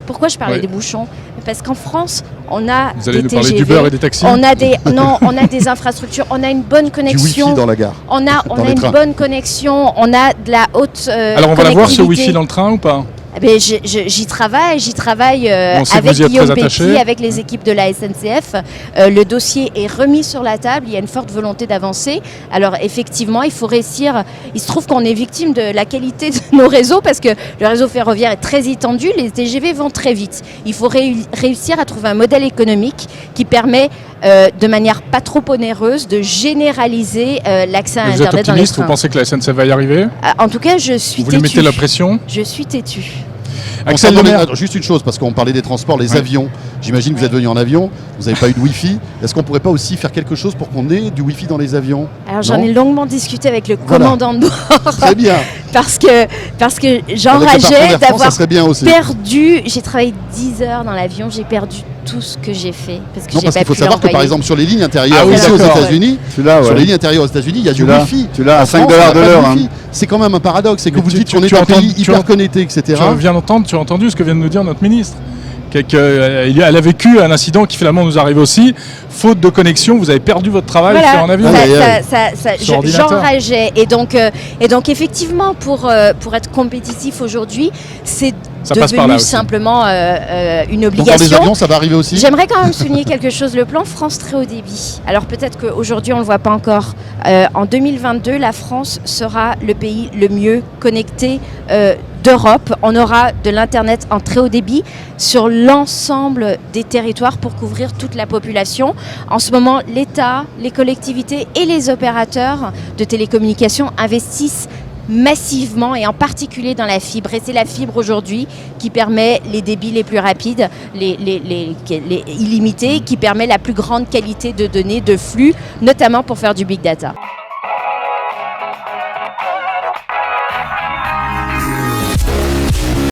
Pourquoi je parlais des bouchons? Parce qu'en France, on a Vous allez des nous parler TGV, d'Uber et des taxis? on a des infrastructures, on a une bonne connexion. Du Wi-Fi dans la gare. On a une bonne connexion, on a de la haute Alors on va l'avoir ce Wi-Fi dans le train ou pas? J'y travaille avec vous y êtes Guillaume très attaché. Pépi, avec les équipes de la SNCF. Le dossier est remis sur la table, il y a une forte volonté d'avancer. Alors effectivement, il faut réussir. Il se trouve qu'on est victime de la qualité de nos réseaux parce que le réseau ferroviaire est très étendu, les TGV vont très vite. Il faut réussir à trouver un modèle économique qui permet de manière pas trop onéreuse de généraliser l'accès à Vous êtes Internet dans les optimiste? trains. Vous pensez que la SNCF va y arriver? En tout cas, je suis Vous lui mettez la pression? Je suis têtue. Axel Lemaire. Juste une chose, parce qu'on parlait des transports, les avions. J'imagine que vous êtes venu en avion, vous n'avez pas eu de Wi-Fi. Est-ce qu'on ne pourrait pas aussi faire quelque chose pour qu'on ait du Wi-Fi dans les avions? Alors j'en ai longuement discuté avec le commandant de bord. Très bien. Parce que j'enrageais d'avoir perdu. J'ai travaillé 10 heures dans l'avion, j'ai perdu tout ce que j'ai fait. Parce qu'il faut savoir que par exemple sur les lignes intérieures aux États-Unis, sur les lignes intérieures aux États-Unis, il y a du Wifi. Tu l'as à 5 $ de l'heure. C'est quand même un paradoxe, c'est que vous dites qu'on est un pays hyper connecté, etc. Tu as entendu ce que vient de nous dire notre ministre? Elle a vécu un incident qui finalement nous arrive aussi. Faute de connexion, vous avez perdu votre travail en avion. J'enrageais. Et donc effectivement, pour être compétitif aujourd'hui, c'est devenu simplement une obligation. Donc dans les avions, ça va arriver aussi. J'aimerais quand même souligner quelque chose. Le plan France très haut débit. Alors peut-être qu'aujourd'hui on ne le voit pas encore. En 2022, la France sera le pays le mieux connecté d'Europe. On aura de l'Internet en très haut débit sur l'ensemble des territoires pour couvrir toute la population. En ce moment, l'État, les collectivités et les opérateurs de télécommunications investissent massivement et en particulier dans la fibre. Et c'est la fibre aujourd'hui qui permet les débits les plus rapides, les illimités, qui permet la plus grande qualité de données, de flux, notamment pour faire du big data.